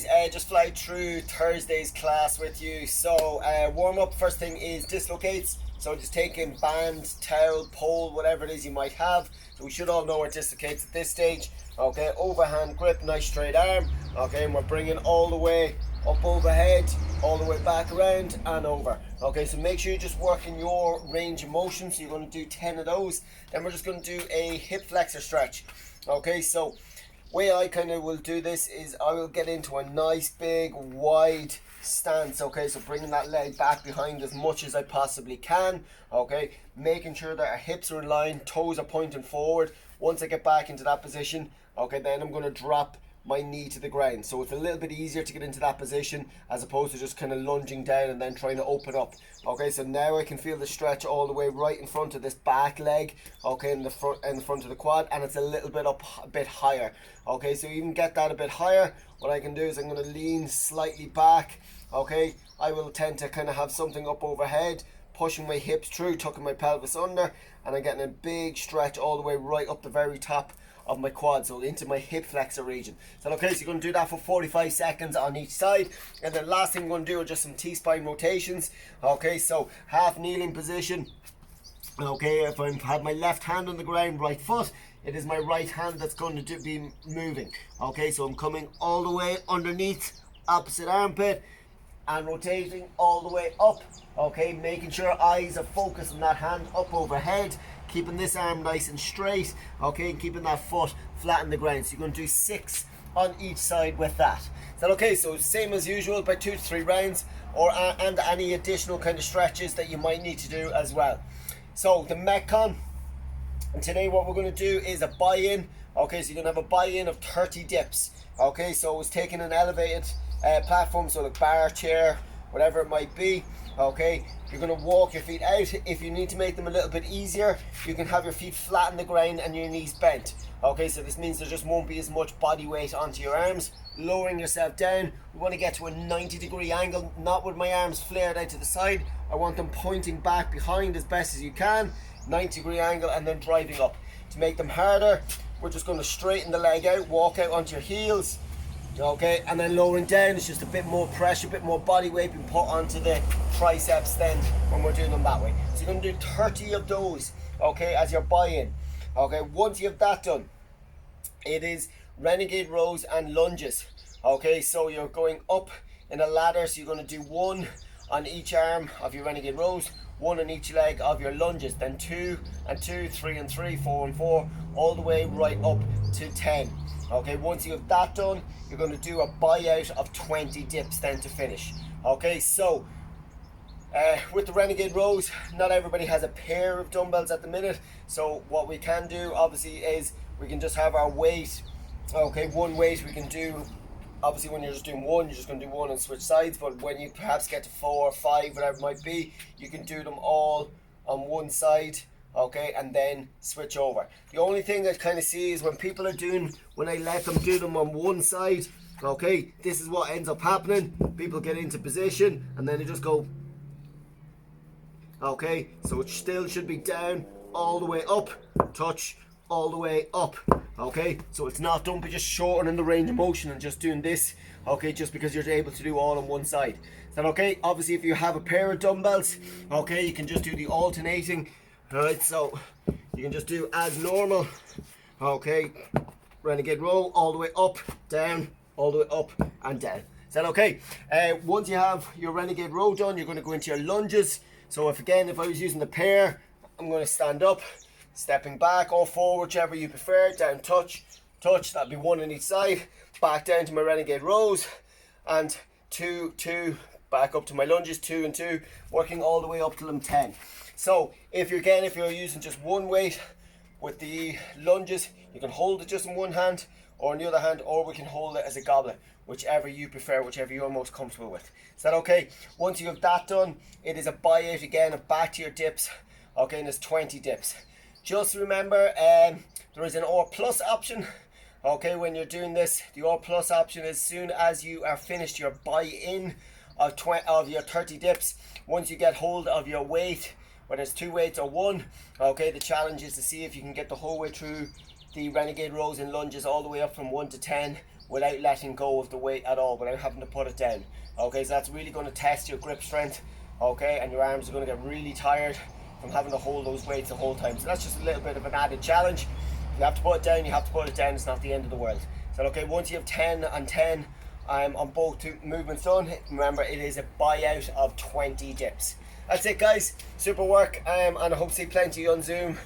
guys, just fly through Thursday's class with you. So warm up, first thing is dislocates. So just taking band, towel, pole, whatever it is you might have. So we should all know our dislocates at this stage. Okay, overhand grip, nice straight arm. Okay, and we're bringing all the way up overhead, all the way back around and over. Okay, so make sure you're just working your range of motion. So you're going to do 10 of those. Then we're just going to do a hip flexor stretch. Okay, so way I kind of will do this is I will get into a nice big wide stance. Okay, so bringing that leg back behind as much as I possibly can. Okay, making sure that our hips are in line, toes are pointing forward. Once I get back into that position, okay, then I'm going to drop my knee to the ground. So it's a little bit easier to get into that position as opposed to just kind of lunging down and then trying to open up. Okay, so now I can feel the stretch all the way right in front of this back leg, okay, in the front of the quad, and it's a little bit up, a bit higher. Okay, so even get that a bit higher, what I can do is I'm going to lean slightly back. Okay, I will tend to kind of have something up overhead, pushing my hips through, tucking my pelvis under, and I'm getting a big stretch all the way right up the very top of my quad, so into my hip flexor region. So okay, so you're going to do that for 45 seconds on each side, and then last thing we're going to do are just some T-spine rotations. Okay, so half kneeling position. Okay, if I have my left hand on the ground, right foot, it is my right hand that's going to be moving. Okay, so I'm coming all the way underneath opposite armpit and rotating all the way up. Okay, making sure eyes are focused on that hand up overhead, keeping this arm nice and straight, okay, and keeping that foot flat on the ground. So you're going to do 6 on each side with that. Is that okay? So same as usual, by 2 to 3 rounds, and any additional kind of stretches that you might need to do as well. So the Metcon, and today what we're going to do is a buy-in. Okay, so you're going to have a buy-in of 30 dips. Okay, so it's taking an elevated platform, so like bar, chair, whatever it might be. Okay, you're going to walk your feet out. If you need to make them a little bit easier, you can have your feet flat on the ground and your knees bent. Okay, so this means there just won't be as much body weight onto your arms. Lowering yourself down, we want to get to a 90-degree angle, not with my arms flared out to the side. I want them pointing back behind as best as you can, 90-degree angle, and then driving up. To make them harder, we're just going to straighten the leg out, walk out onto your heels. Okay, and then lowering down, it's just a bit more pressure, a bit more body weight being put onto the triceps then when we're doing them that way. So you're going to do 30 of those, okay, as your buy-in. Okay, once you have that done, it is Renegade Rows and lunges. Okay, so you're going up in a ladder, so you're going to do 1 on each arm of your Renegade Rows, 1 on each leg of your lunges, then 2 and 2, 3 and 3, 4 and 4, all the way right up to 10. Okay, once you have that done, you're going to do a buyout of 20 dips then to finish. Okay, so with the Renegade Rows, not everybody has a pair of dumbbells at the minute. So what we can do obviously is we can just have our weight. Okay, one weight we can do. Obviously when you're just doing 1, you're just going to do 1 and switch sides. But when you perhaps get to 4 or 5, whatever it might be, you can do them all on one side. Okay, and then switch over. The only thing I kind of see is when people are doing, when I let them do them on one side, okay, this is what ends up happening. People get into position and then they just go. Okay, so it still should be down, all the way up, touch, all the way up. Okay, so it's not, don't be just shortening the range of motion and just doing this, okay, just because you're able to do all on one side. Is that okay? Obviously if you have a pair of dumbbells, okay, you can just do the alternating. Alright, so you can just do as normal. Okay, Renegade Row, all the way up, down, all the way up and down. Is that okay? Once you have your Renegade Row done, you're going to go into your lunges. So if I was using the pair, I'm going to stand up, stepping back or forward, whichever you prefer, down, touch, that'd be 1 on each side, back down to my Renegade Rows, and 2, 2, back up to my lunges, 2 and 2, working all the way up till I'm 10. So if you're using just one weight with the lunges, you can hold it just in one hand or in the other hand, or we can hold it as a goblet, whichever you prefer, whichever you're most comfortable with. Is that okay? Once you have that done, it is a buyout again of back to your dips. Okay, and there's 20 dips. Just remember, there is an R plus option. Okay, when you're doing this, the R plus option, as soon as you are finished your buy-in of your 30 dips, once you get hold of your weight, whether it's 2 weights or 1, okay, the challenge is to see if you can get the whole way through the Renegade Rows and lunges all the way up from 1 to 10 without letting go of the weight at all, without having to put it down. Okay, so that's really going to test your grip strength, okay, and your arms are going to get really tired from having to hold those weights the whole time. So that's just a little bit of an added challenge. If you have to put it down, you have to put it down. It's not the end of the world. So okay, once you have 10 and 10 on both two movements done, remember it is a buyout of 20 dips. That's it, guys. Super work, and I hope to see plenty on Zoom.